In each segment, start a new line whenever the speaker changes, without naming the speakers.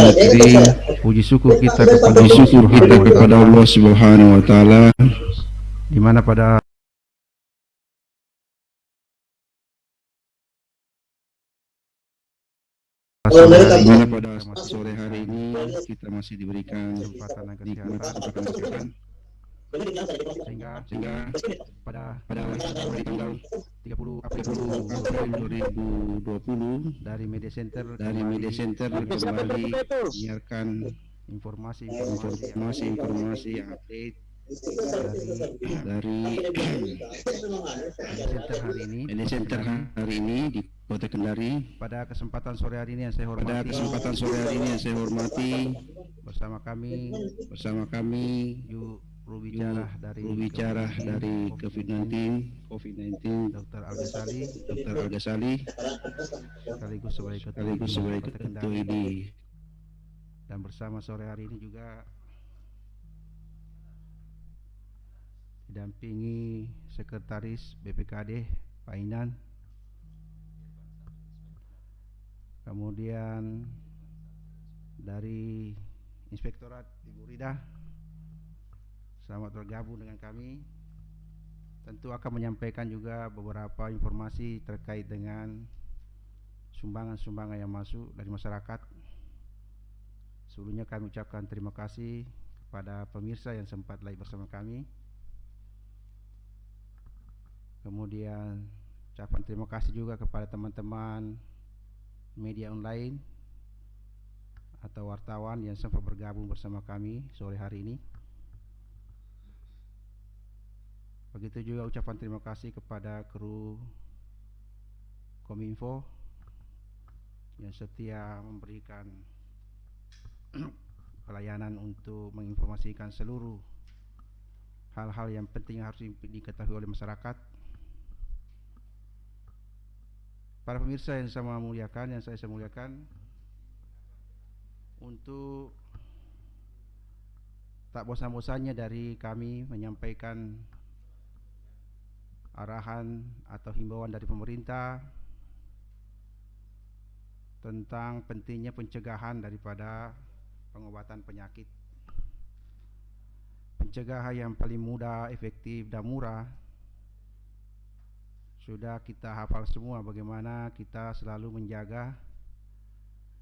hadirin,
Puji syukur kita
kepada Allah Subhanahu wa taala
di mana pada
sore hari ini kita masih diberikan
kesempatan dan
nikmat
kesehatan
sehingga
sehingga pada
hari tanggal
30 April
2020
dari Media Center
kembali menyiarkan
informasi
yang update
dari
dari
Media Center
hari ini di Kota Kendari.
Pada kesempatan sore hari ini yang saya hormati, bersama kami juru bicara dari
COVID-19
Dr. Alga
Salih
sekaligus sebagai
ketua ID.
Dan bersama sore hari ini juga didampingi Sekretaris BPKD Pak Inan, kemudian dari Inspektorat Ibu Rida, selamat bergabung dengan kami. Tentu akan menyampaikan juga beberapa informasi terkait dengan sumbangan-sumbangan yang masuk dari masyarakat. Sebelumnya kami ucapkan terima kasih kepada pemirsa yang sempat live bersama kami. Kemudian ucapan terima kasih juga kepada teman-teman media online atau wartawan yang sempat bergabung bersama kami sore hari ini. Begitu juga ucapan terima kasih kepada kru Kominfo yang setia memberikan pelayanan untuk menginformasikan seluruh hal-hal yang penting harus diketahui oleh masyarakat. Para pemirsa yang saya muliakan, untuk tak bosan-bosannya dari kami menyampaikan arahan atau himbauan dari pemerintah tentang pentingnya pencegahan daripada pengobatan penyakit. Pencegahan yang paling mudah, efektif, dan murah sudah kita hafal semua, bagaimana kita selalu menjaga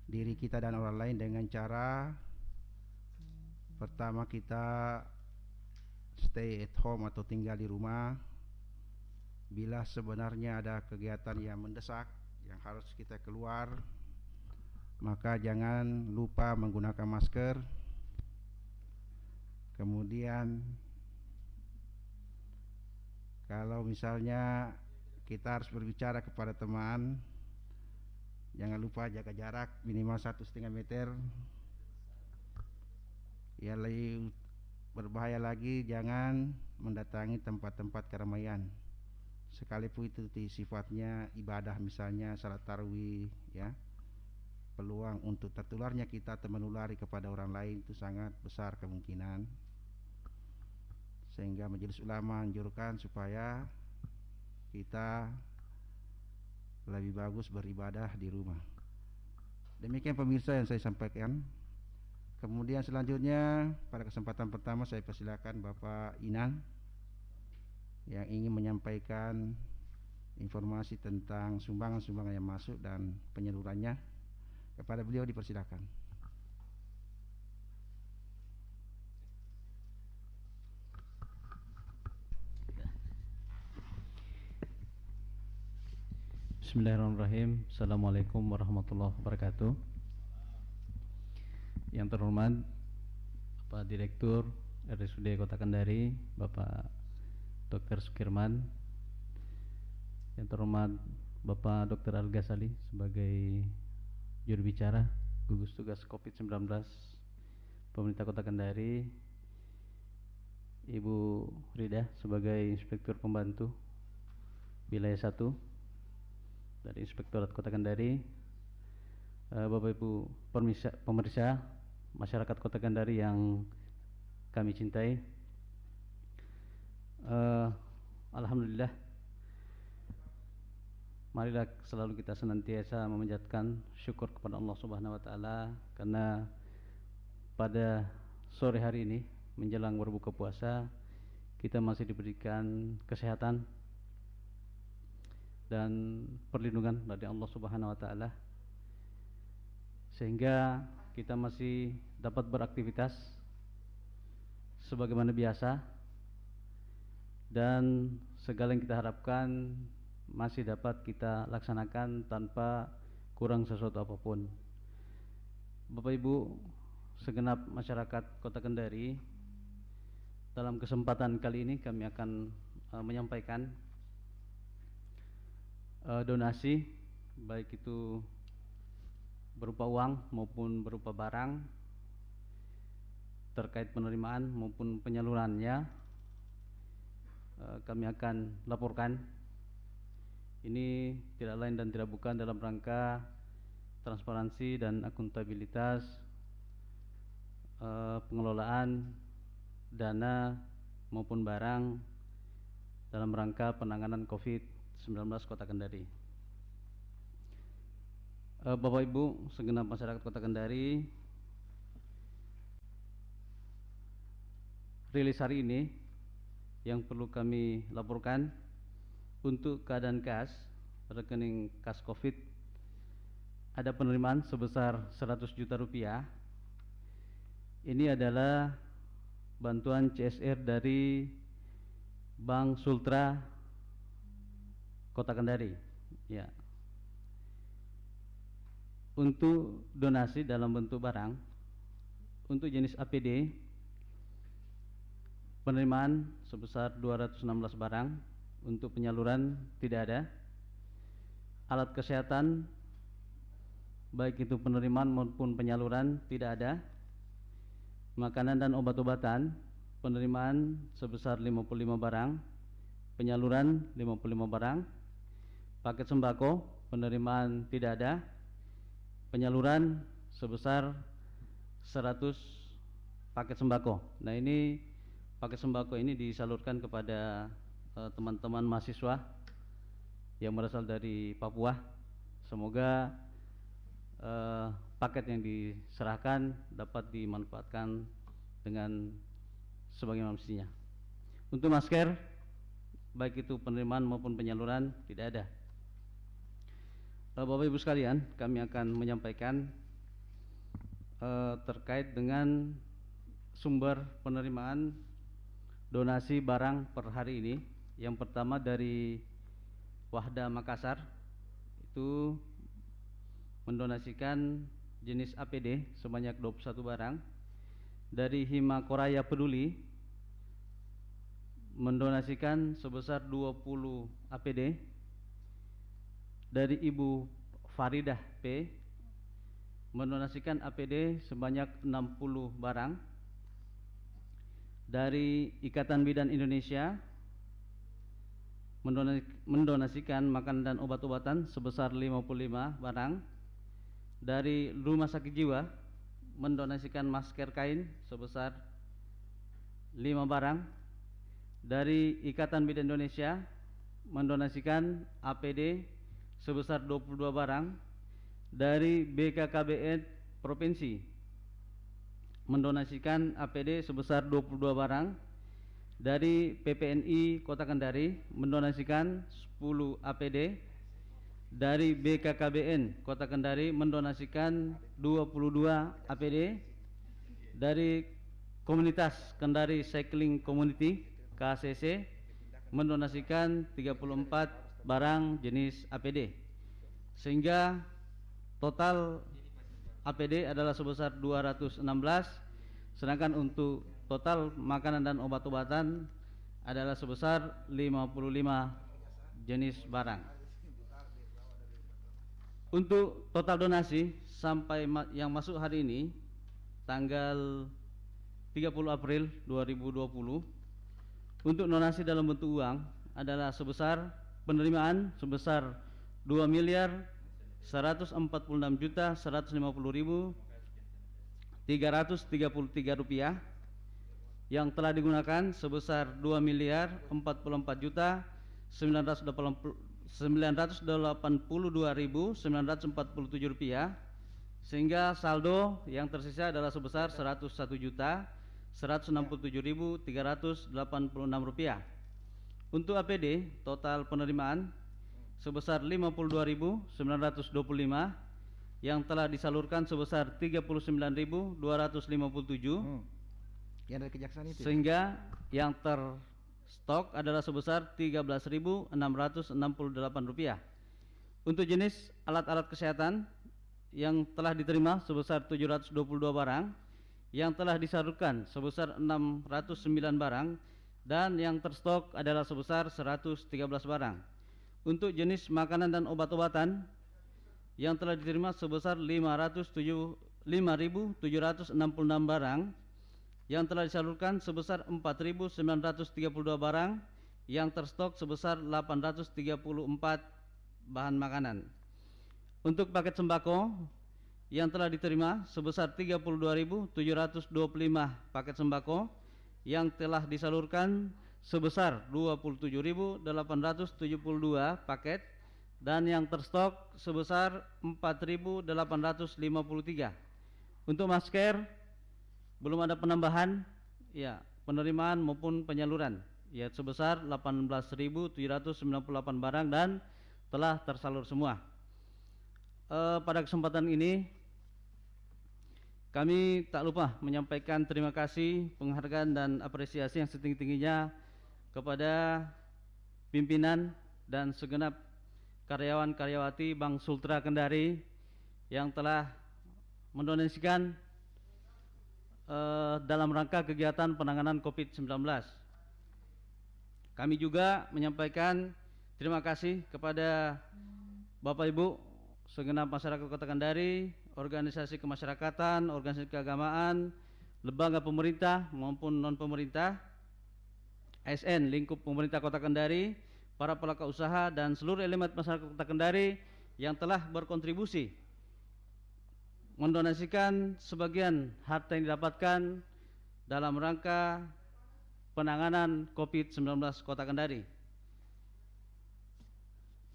diri kita dan orang lain dengan cara pertama kita stay at home atau tinggal di rumah. Bila sebenarnya ada kegiatan yang mendesak yang harus kita keluar, maka jangan lupa menggunakan masker. Kemudian kalau misalnya kita harus berbicara kepada teman, jangan lupa jaga jarak minimal 1,5 meter. Ya, lebih berbahaya lagi, jangan mendatangi tempat-tempat keramaian, sekalipun itu sifatnya ibadah, misalnya salat tarawih, ya. Peluang untuk tertularnya kita atau menulari kepada orang lain itu sangat besar kemungkinan, sehingga Majelis Ulama anjurkan supaya kita lebih bagus beribadah di rumah. Demikian pemirsa yang saya sampaikan. Kemudian selanjutnya pada kesempatan pertama saya persilakan Bapak Inan yang ingin menyampaikan informasi tentang sumbangan-sumbangan yang masuk dan penyalurannya. Kepada beliau dipersilakan.
Bismillahirrahmanirrahim. Assalamualaikum warahmatullahi wabarakatuh. Yang terhormat Bapak Direktur RSUD Kota Kendari, Bapak Dr. Sukirman. Yang terhormat Bapak Dr. Alga Salih sebagai juru bicara gugus tugas COVID-19 Pemerintah Kota Kendari, Ibu Rida sebagai Inspektur Pembantu Wilayah 1 dari Inspektorat Kota Kendari, Bapak Ibu pemirsa masyarakat Kota Kendari yang kami cintai. Alhamdulillah marilah selalu kita senantiasa memanjatkan syukur kepada Allah Subhanahu wa taala karena pada sore hari ini menjelang berbuka puasa kita masih diberikan kesehatan dan perlindungan dari Allah Subhanahu wa taala sehingga kita masih dapat beraktivitas sebagaimana biasa dan segala yang kita harapkan masih dapat kita laksanakan tanpa kurang sesuatu apapun. Bapak Ibu segenap masyarakat Kota Kendari, dalam kesempatan kali ini kami akan menyampaikan donasi baik itu berupa uang maupun berupa barang terkait penerimaan maupun penyalurannya. Kami akan laporkan. Ini tidak lain dan tidak bukan dalam rangka transparansi dan akuntabilitas pengelolaan dana maupun barang dalam rangka penanganan COVID-19 Kota Kendari. Bapak Ibu segenap masyarakat Kota Kendari, rilis hari ini yang perlu kami laporkan untuk keadaan kas rekening kas COVID ada penerimaan sebesar 100 juta rupiah. Ini adalah bantuan CSR dari Bank Sultra Kota Kendari. Ya. Untuk donasi dalam bentuk barang, untuk jenis APD penerimaan sebesar 216 barang, untuk penyaluran tidak ada. Alat kesehatan baik itu penerimaan maupun penyaluran tidak ada. Makanan dan obat-obatan penerimaan sebesar 55 barang, penyaluran 55 barang. Paket sembako penerimaan tidak ada, penyaluran sebesar 100 paket sembako. Nah, ini paket sembako ini disalurkan kepada teman-teman mahasiswa yang berasal dari Papua. Semoga paket yang diserahkan dapat dimanfaatkan dengan sebagaimana mestinya. Untuk masker baik itu penerimaan maupun penyaluran tidak ada. Bapak Ibu sekalian, kami akan menyampaikan terkait dengan sumber penerimaan donasi barang per hari ini. Yang pertama dari Wahda Makassar, itu mendonasikan jenis APD sebanyak 21 barang. Dari Hima Koraya Peduli mendonasikan sebesar 20 APD. Dari Ibu Faridah P mendonasikan APD sebanyak 60 barang. Dari Ikatan Bidan Indonesia mendonasikan makanan dan obat-obatan sebesar 55 barang. Dari Rumah Sakit Jiwa mendonasikan masker kain sebesar 5 barang. Dari Ikatan Bidan Indonesia mendonasikan APD sebesar 22 barang. Dari BKKBN Provinsi mendonasikan APD sebesar 22 barang. Dari PPNI Kota Kendari mendonasikan 10 APD. Dari BKKBN Kota Kendari mendonasikan 22 APD. Dari Komunitas Kendari Cycling Community KCC mendonasikan 34 barang jenis APD, sehingga total APD adalah sebesar 216, sedangkan untuk total makanan dan obat-obatan adalah sebesar 55 jenis barang. Untuk total donasi sampai yang masuk hari ini tanggal 30 April 2020 untuk donasi dalam bentuk uang adalah sebesar penerimaan sebesar 2.156.150.333 rupiah, yang telah digunakan sebesar 2.044.988.900 Rp982.947, sehingga saldo yang tersisa adalah sebesar Rp101.167.386. Untuk APD total penerimaan sebesar Rp52.925 yang telah disalurkan sebesar Rp39.257,
Yang dari kejaksaan itu.
sehingga yang terstok adalah sebesar Rp13.668. Untuk jenis alat-alat kesehatan yang telah diterima sebesar 722 barang, yang telah disalurkan sebesar 609 barang, dan yang terstok adalah sebesar 113 barang. Untuk jenis makanan dan obat-obatan yang telah diterima sebesar 5.766 barang, yang telah disalurkan sebesar 4.932 barang, yang terstok sebesar 834 bahan makanan. Untuk paket sembako yang telah diterima sebesar 32.725 paket sembako, yang telah disalurkan sebesar 27.872 paket, dan yang terstok sebesar 4.853. Untuk masker belum ada penambahan ya penerimaan maupun penyaluran, ya sebesar 18.798 barang dan telah tersalur semua. Pada kesempatan ini kami tak lupa menyampaikan terima kasih, penghargaan dan apresiasi yang setinggi-tingginya kepada pimpinan dan segenap karyawan-karyawati Bank Sultra Kendari yang telah mendonasikan dalam rangka kegiatan penanganan COVID-19. Kami juga menyampaikan terima kasih kepada Bapak Ibu segenap masyarakat Kota Kendari, organisasi kemasyarakatan, organisasi keagamaan, lembaga pemerintah maupun non pemerintah, ASN lingkup pemerintah Kota Kendari, para pelaku usaha dan seluruh elemen masyarakat Kota Kendari yang telah berkontribusi mendonasikan sebagian harta yang didapatkan dalam rangka penanganan COVID-19 Kota Kendari.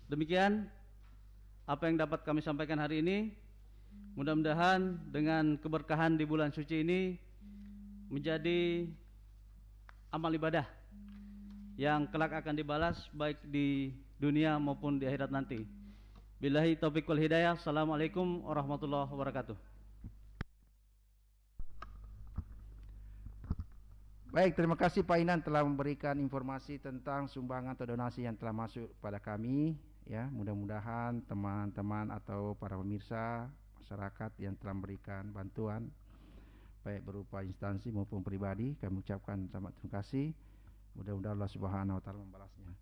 Demikian apa yang dapat kami sampaikan hari ini. Mudah-mudahan dengan keberkahan di bulan suci ini menjadi amal ibadah yang kelak akan dibalas baik di dunia maupun di akhirat nanti. Billahi taufiq wal hidayah. Assalamualaikum warahmatullahi wabarakatuh.
Baik, terima kasih Pak Inan telah memberikan informasi tentang sumbangan atau donasi yang telah masuk pada kami. Ya, mudah-mudahan teman-teman atau para pemirsa masyarakat yang telah memberikan bantuan baik berupa instansi maupun pribadi, kami ucapkan selamat terima kasih. Mudah-mudahan Allah Subhanahu wa taala membalasnya.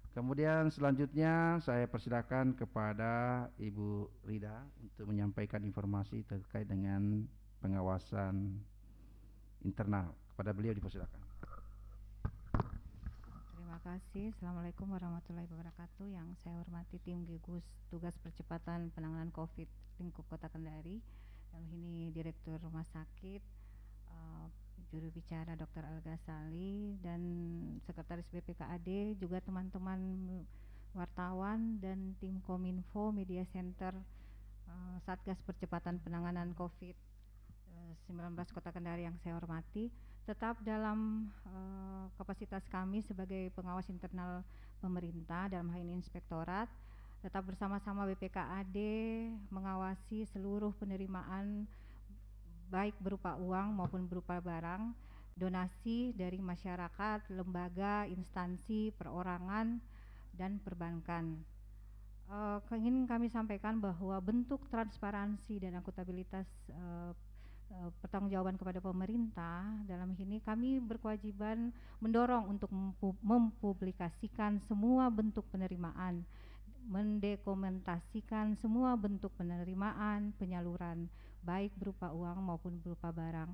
Kemudian selanjutnya saya persilakan kepada Ibu Rida untuk menyampaikan informasi terkait dengan pengawasan internal. Kepada beliau dipersilakan.
Terima kasih. Assalamualaikum warahmatullahi wabarakatuh. Yang saya hormati tim Gugus Tugas Percepatan Penanganan COVID lingkup Kota Kendari. Dalam ini Direktur Rumah Sakit, juru bicara Dr. Al-Ghazali dan Sekretaris BPKAD, juga teman-teman wartawan dan tim Kominfo Media Center Satgas Percepatan Penanganan COVID-19 Kota Kendari yang saya hormati. Tetap dalam kapasitas kami sebagai pengawas internal pemerintah, dalam hal ini inspektorat, tetap bersama-sama BPKAD mengawasi seluruh penerimaan baik berupa uang maupun berupa barang, donasi dari masyarakat, lembaga, instansi, perorangan, dan perbankan. Ingin kami sampaikan bahwa bentuk transparansi dan akuntabilitas pertanggungjawaban kepada pemerintah, dalam ini kami berkewajiban mendorong untuk mempublikasikan semua bentuk penerimaan, mendokumentasikan semua bentuk penerimaan, penyaluran, baik berupa uang maupun berupa barang.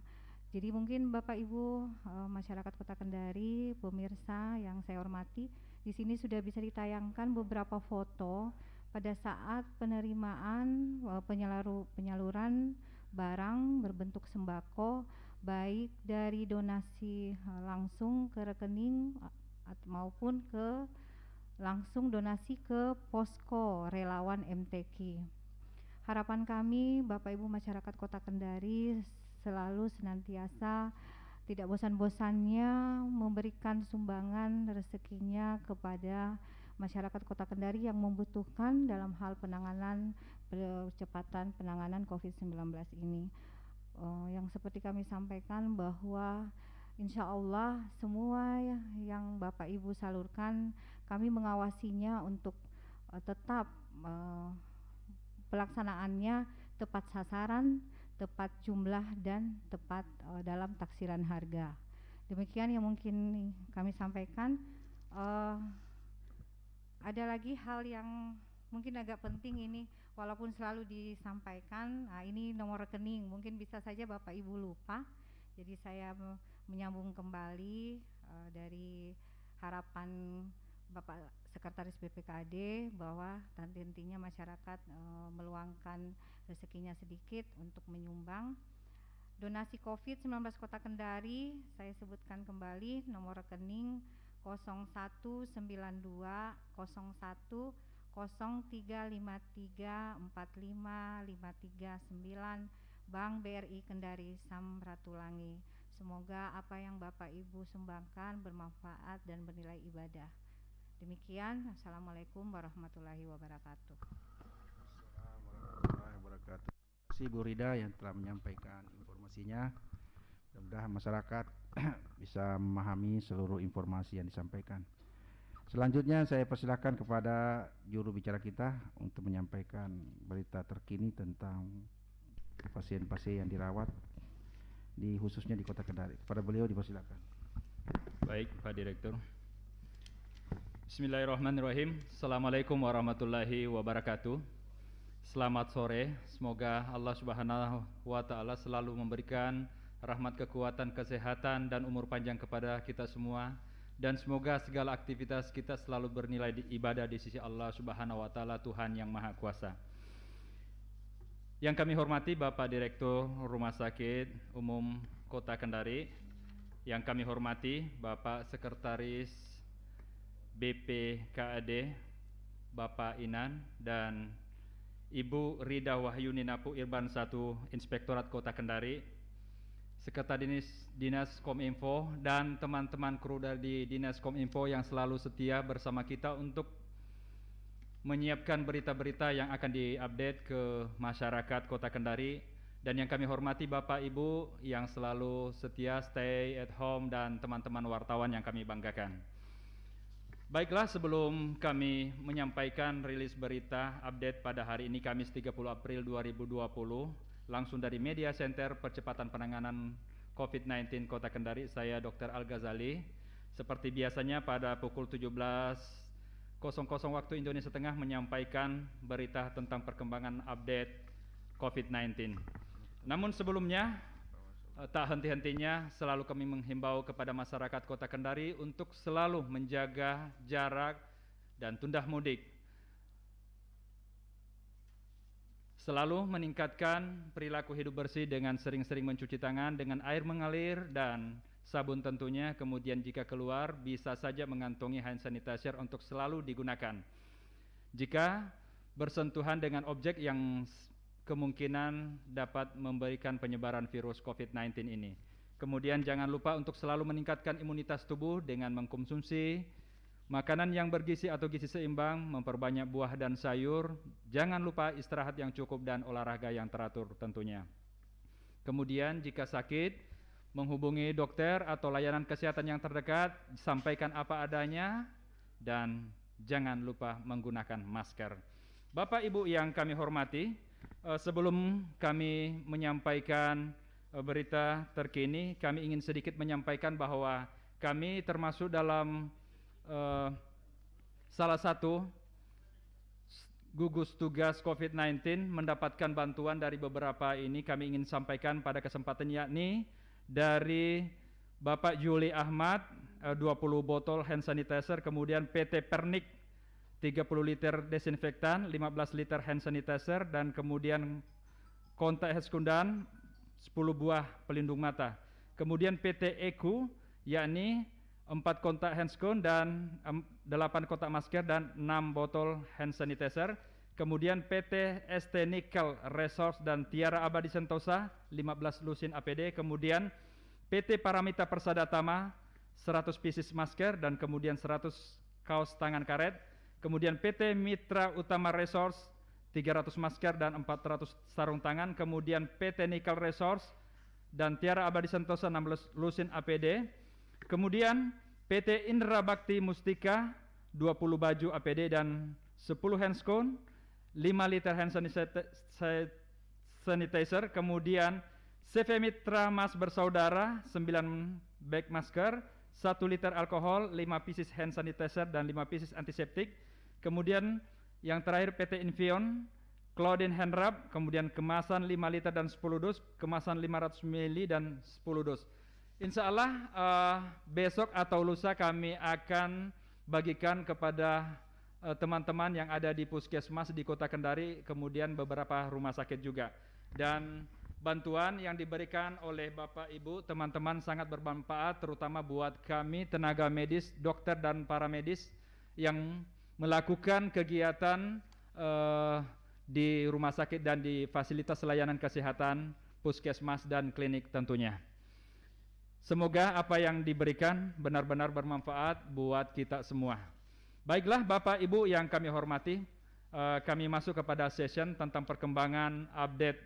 Jadi mungkin Bapak Ibu masyarakat Kota Kendari, pemirsa yang saya hormati, di sini sudah bisa ditayangkan beberapa foto pada saat penerimaan penyaluran barang berbentuk sembako, baik dari donasi langsung ke rekening maupun ke langsung donasi ke posko relawan MTQ. Harapan kami Bapak Ibu masyarakat Kota Kendari selalu senantiasa tidak bosan-bosannya memberikan sumbangan rezekinya kepada masyarakat Kota Kendari yang membutuhkan dalam hal percepatan penanganan COVID-19 ini. Yang seperti kami sampaikan bahwa insya Allah semua yang Bapak Ibu salurkan kami mengawasinya untuk tetap pelaksanaannya tepat sasaran, tepat jumlah dan tepat dalam taksiran harga. Demikian yang mungkin kami sampaikan. Ada lagi hal yang mungkin agak penting ini, walaupun selalu disampaikan. Nah, ini nomor rekening, mungkin bisa saja Bapak Ibu lupa. Jadi saya menyambung kembali dari harapan Bapak Sekretaris BPKAD bahwa intinya masyarakat meluangkan rezekinya sedikit untuk menyumbang. Donasi COVID-19 Kota Kendari, saya sebutkan kembali nomor rekening 01920103534559 Bank BRI Kendari Samratulangi. Semoga apa yang Bapak Ibu sumbangkan bermanfaat dan bernilai ibadah. Demikian, Assalamualaikum warahmatullahi wabarakatuh.
Assalamualaikum warahmatullahi wabarakatuh. Terima kasih Bu Rida yang telah menyampaikan informasinya. Mudah-mudahan masyarakat bisa memahami seluruh informasi yang disampaikan. Selanjutnya saya persilakan kepada juru bicara kita untuk menyampaikan berita terkini tentang pasien-pasien yang dirawat khususnya di Kota Kendari. Kepada beliau dipersilakan.
Baik, Pak Direktur. Bismillahirrahmanirrahim. Assalamualaikum warahmatullahi wabarakatuh. Selamat sore. Semoga Allah Subhanahu wa Ta'ala selalu memberikan rahmat, kekuatan, kesehatan dan umur panjang kepada kita semua, dan semoga segala aktivitas kita selalu bernilai ibadah di sisi Allah Subhanahu wa Ta'ala, Tuhan yang Maha Kuasa. Yang kami hormati Bapak Direktur Rumah Sakit Umum Kota Kendari, yang kami hormati Bapak Sekretaris BPKAD Bapak Inan dan Ibu Rida Wahyuni Napu Irban 1 Inspektorat Kota Kendari, Sekretaris Dinas Kominfo dan teman-teman kru dari Dinas Kominfo yang selalu setia bersama kita untuk menyiapkan berita-berita yang akan diupdate ke masyarakat Kota Kendari, dan yang kami hormati Bapak Ibu yang selalu setia stay at home dan teman-teman wartawan yang kami banggakan. Baiklah, sebelum kami menyampaikan rilis berita update pada hari ini Kamis 30 April 2020 langsung dari Media Center Percepatan Penanganan COVID-19 Kota Kendari, saya Dr. Al-Ghazali. Seperti biasanya pada pukul 17.00 waktu Indonesia Tengah menyampaikan berita tentang perkembangan update COVID-19. Namun sebelumnya, tak henti-hentinya selalu kami menghimbau kepada masyarakat Kota Kendari untuk selalu menjaga jarak dan tunda mudik. Selalu meningkatkan perilaku hidup bersih dengan sering-sering mencuci tangan dengan air mengalir dan sabun tentunya. Kemudian jika keluar bisa saja mengantongi hand sanitizer untuk selalu digunakan. Jika bersentuhan dengan objek yang kemungkinan dapat memberikan penyebaran virus COVID-19 ini. Kemudian jangan lupa untuk selalu meningkatkan imunitas tubuh dengan mengkonsumsi makanan yang bergizi atau gizi seimbang, memperbanyak buah dan sayur. Jangan lupa istirahat yang cukup dan olahraga yang teratur tentunya. Kemudian jika sakit, menghubungi dokter atau layanan kesehatan yang terdekat, sampaikan apa adanya, dan jangan lupa menggunakan masker. Bapak Ibu yang kami hormati, sebelum kami menyampaikan berita terkini, kami ingin sedikit menyampaikan bahwa kami termasuk dalam salah satu gugus tugas COVID-19 mendapatkan bantuan dari beberapa ini. Kami ingin sampaikan pada kesempatan yakni dari Bapak Juli Ahmad 20 botol hand sanitizer, kemudian PT Pernik 30 liter desinfektan, 15 liter hand sanitizer, dan kemudian kontak Heskundan 10 buah pelindung mata. Kemudian PT Eku yakni 4 kotak handscoon dan 8 kotak masker dan 6 botol hand sanitizer. Kemudian PT ST Nickel Resource dan Tiara Abadi Sentosa 15 lusin APD. Kemudian PT Paramita Persada Tama 100 pieces masker dan kemudian 100 kaos tangan karet. Kemudian PT Mitra Utama Resource 300 masker dan 400 sarung tangan. Kemudian PT Nickel Resource dan Tiara Abadi Sentosa 16 lusin APD. Kemudian PT Indra Bakti Mustika 20 baju APD dan 10 handscoon, 5 liter hand sanitizer. Kemudian CV Mitra Mas Bersaudara 9 bag masker, 1 liter alkohol, 5 pieces hand sanitizer dan 5 pieces antiseptik. Kemudian yang terakhir PT Invion Claudine Hand Rub, kemudian kemasan 5 liter dan 10 dus, kemasan 500 ml dan 10 dus. Insya Allah besok atau lusa kami akan bagikan kepada teman-teman yang ada di puskesmas di Kota Kendari, kemudian beberapa rumah sakit juga. Dan bantuan yang diberikan oleh Bapak Ibu, teman-teman sangat bermanfaat, terutama buat kami tenaga medis, dokter dan paramedis yang melakukan kegiatan di rumah sakit dan di fasilitas layanan kesehatan, puskesmas dan klinik tentunya. Semoga apa yang diberikan benar-benar bermanfaat buat kita semua. Baiklah Bapak Ibu yang kami hormati, kami masuk kepada session tentang perkembangan update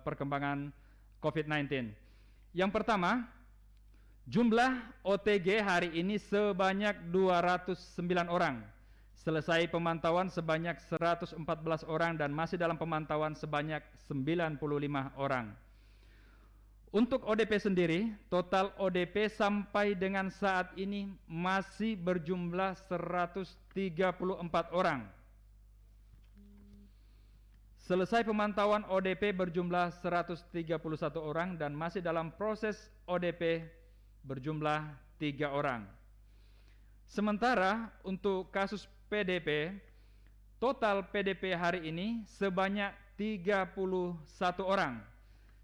perkembangan COVID-19. Yang pertama, jumlah OTG hari ini sebanyak 209 orang. Selesai pemantauan sebanyak 114 orang dan masih dalam pemantauan sebanyak 95 orang. Untuk ODP sendiri, total ODP sampai dengan saat ini masih berjumlah 134 orang. Selesai pemantauan ODP berjumlah 131 orang dan masih dalam proses ODP berjumlah 3 orang. Sementara untuk kasus PDP, total PDP hari ini sebanyak 31 orang.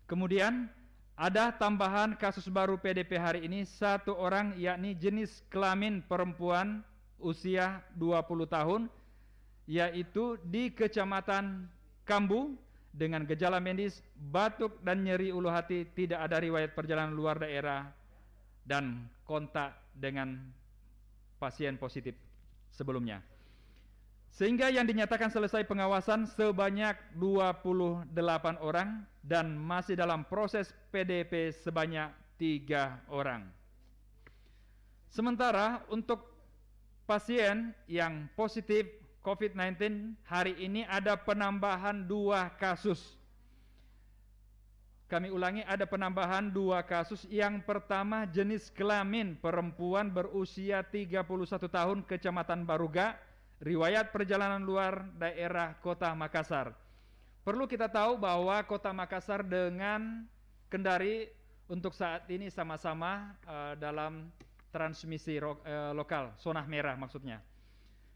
Kemudian ada tambahan kasus baru PDP hari ini 1 orang, yakni jenis kelamin perempuan usia 20 tahun, yaitu di Kecamatan Kambu dengan gejala medis batuk dan nyeri ulu hati, tidak ada riwayat perjalanan luar daerah dan kontak dengan pasien positif sebelumnya. Sehingga yang dinyatakan selesai pengawasan sebanyak 28 orang dan masih dalam proses PDP sebanyak 3 orang. Sementara untuk pasien yang positif COVID-19 hari ini ada penambahan 2 kasus. Kami ulangi, ada penambahan 2 kasus. Yang pertama jenis kelamin perempuan berusia 31 tahun Kecamatan Baruga, riwayat perjalanan luar daerah Kota Makassar. Perlu kita tahu bahwa Kota Makassar dengan Kendari untuk saat ini sama-sama dalam transmisi lokal, zona merah maksudnya.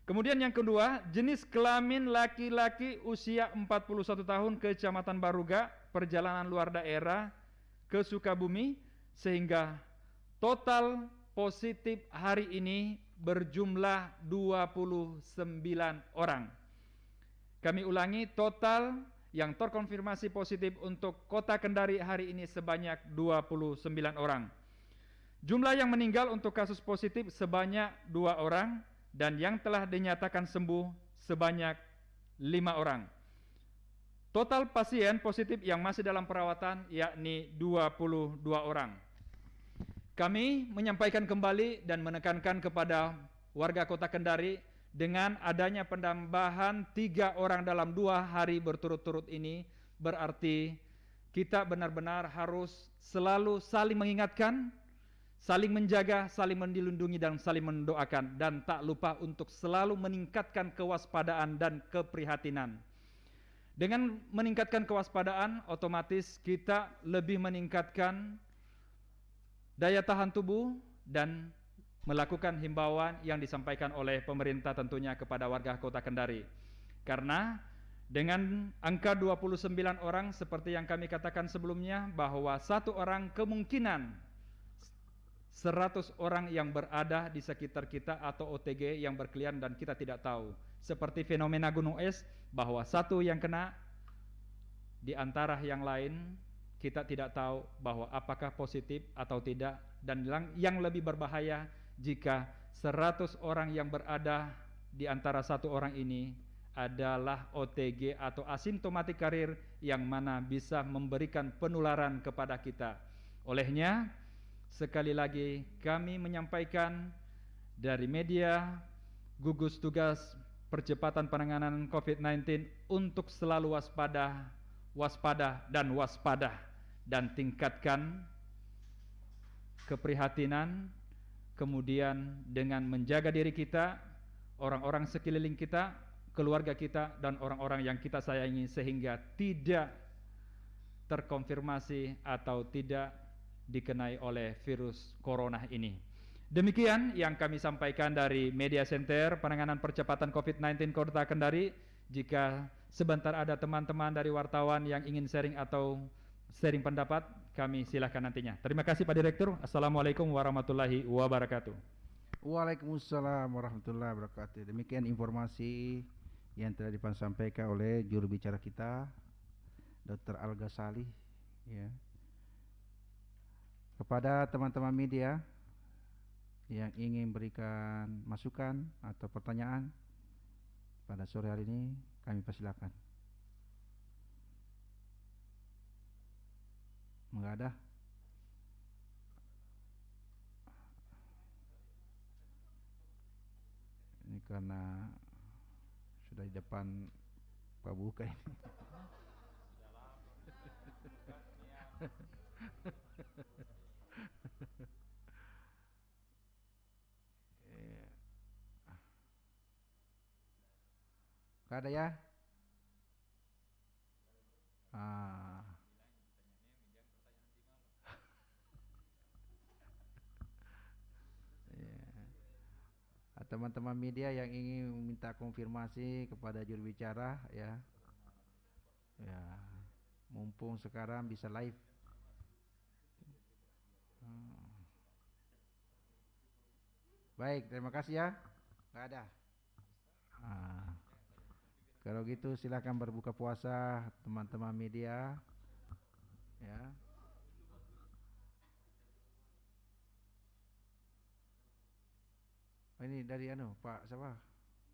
Kemudian yang kedua, jenis kelamin laki-laki usia 41 tahun Kecamatan Baruga, perjalanan luar daerah ke Sukabumi, sehingga total positif hari ini berjumlah 29 orang. Kami ulangi, total yang terkonfirmasi positif untuk Kota Kendari hari ini sebanyak 29 orang. Jumlah yang meninggal untuk kasus positif sebanyak 2 orang dan yang telah dinyatakan sembuh sebanyak 5 orang. Total pasien positif yang masih dalam perawatan yakni 22 orang. Kami menyampaikan kembali dan menekankan kepada warga Kota Kendari dengan adanya penambahan 3 orang dalam 2 hari berturut-turut ini, berarti kita benar-benar harus selalu saling mengingatkan, saling menjaga, saling melindungi dan saling mendoakan, dan tak lupa untuk selalu meningkatkan kewaspadaan dan keprihatinan. Dengan meningkatkan kewaspadaan, otomatis kita lebih meningkatkan daya tahan tubuh dan melakukan himbauan yang disampaikan oleh pemerintah tentunya kepada warga Kota Kendari. Karena dengan angka 29 orang seperti yang kami katakan sebelumnya, bahwa 1 orang kemungkinan 100 orang yang berada di sekitar kita atau OTG yang berkeliaran dan kita tidak tahu. Seperti fenomena gunung es, bahwa satu yang kena di antara yang lain kita tidak tahu bahwa apakah positif atau tidak, dan yang lebih berbahaya jika 100 orang yang berada di antara satu orang ini adalah OTG atau asymptomatic carrier yang mana bisa memberikan penularan kepada kita. Olehnya, sekali lagi kami menyampaikan dari media gugus tugas percepatan penanganan COVID-19 untuk selalu waspada dan tingkatkan keprihatinan, kemudian dengan menjaga diri kita, orang-orang sekeliling kita, keluarga kita, dan orang-orang yang kita sayangi sehingga tidak terkonfirmasi atau tidak dikenai oleh virus corona ini. Demikian yang kami sampaikan dari Media Center Penanganan Percepatan COVID-19 Kota Kendari. Jika sebentar ada teman-teman dari wartawan yang ingin sharing atau sharing pendapat, kami silakan nantinya. Terima kasih Pak Direktur. Assalamualaikum warahmatullahi wabarakatuh.
Waalaikumsalam warahmatullahi wabarakatuh. Demikian informasi yang telah disampaikan oleh juru bicara kita, Dr. Al Ghazali, ya. Kepada teman-teman media yang ingin berikan masukan atau pertanyaan pada sore hari ini, kami persilakan. Enggak ada? Ini karena sudah di depan Pak Buka ini. Gak ada ya? Teman-teman media yang ingin meminta konfirmasi kepada juru bicara, ya, mumpung sekarang bisa live. Baik, terima kasih ya. Gak ada. Kalau gitu silakan berbuka puasa teman-teman media, ya. Ini dari Pak siapa?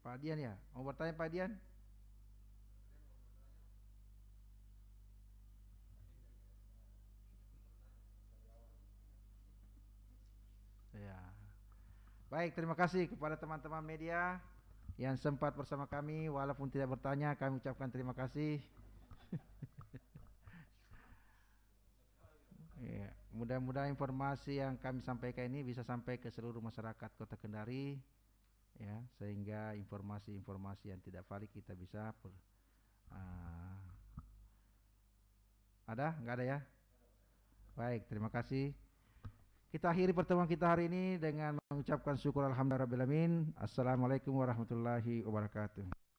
Pak Dian ya? Mau bertanya Pak Dian? Ya. Baik, terima kasih kepada teman-teman media yang sempat bersama kami, walaupun tidak bertanya, kami ucapkan terima kasih. Ya, mudah-mudahan informasi yang kami sampaikan ini bisa sampai ke seluruh masyarakat Kota Kendari, ya, sehingga informasi-informasi yang tidak valid kita bisa ada? Nggak ada ya? Baik, terima kasih. Kita akhiri pertemuan kita hari ini dengan mengucapkan syukur alhamdulillahirabbil alamin. Assalamualaikum warahmatullahi wabarakatuh.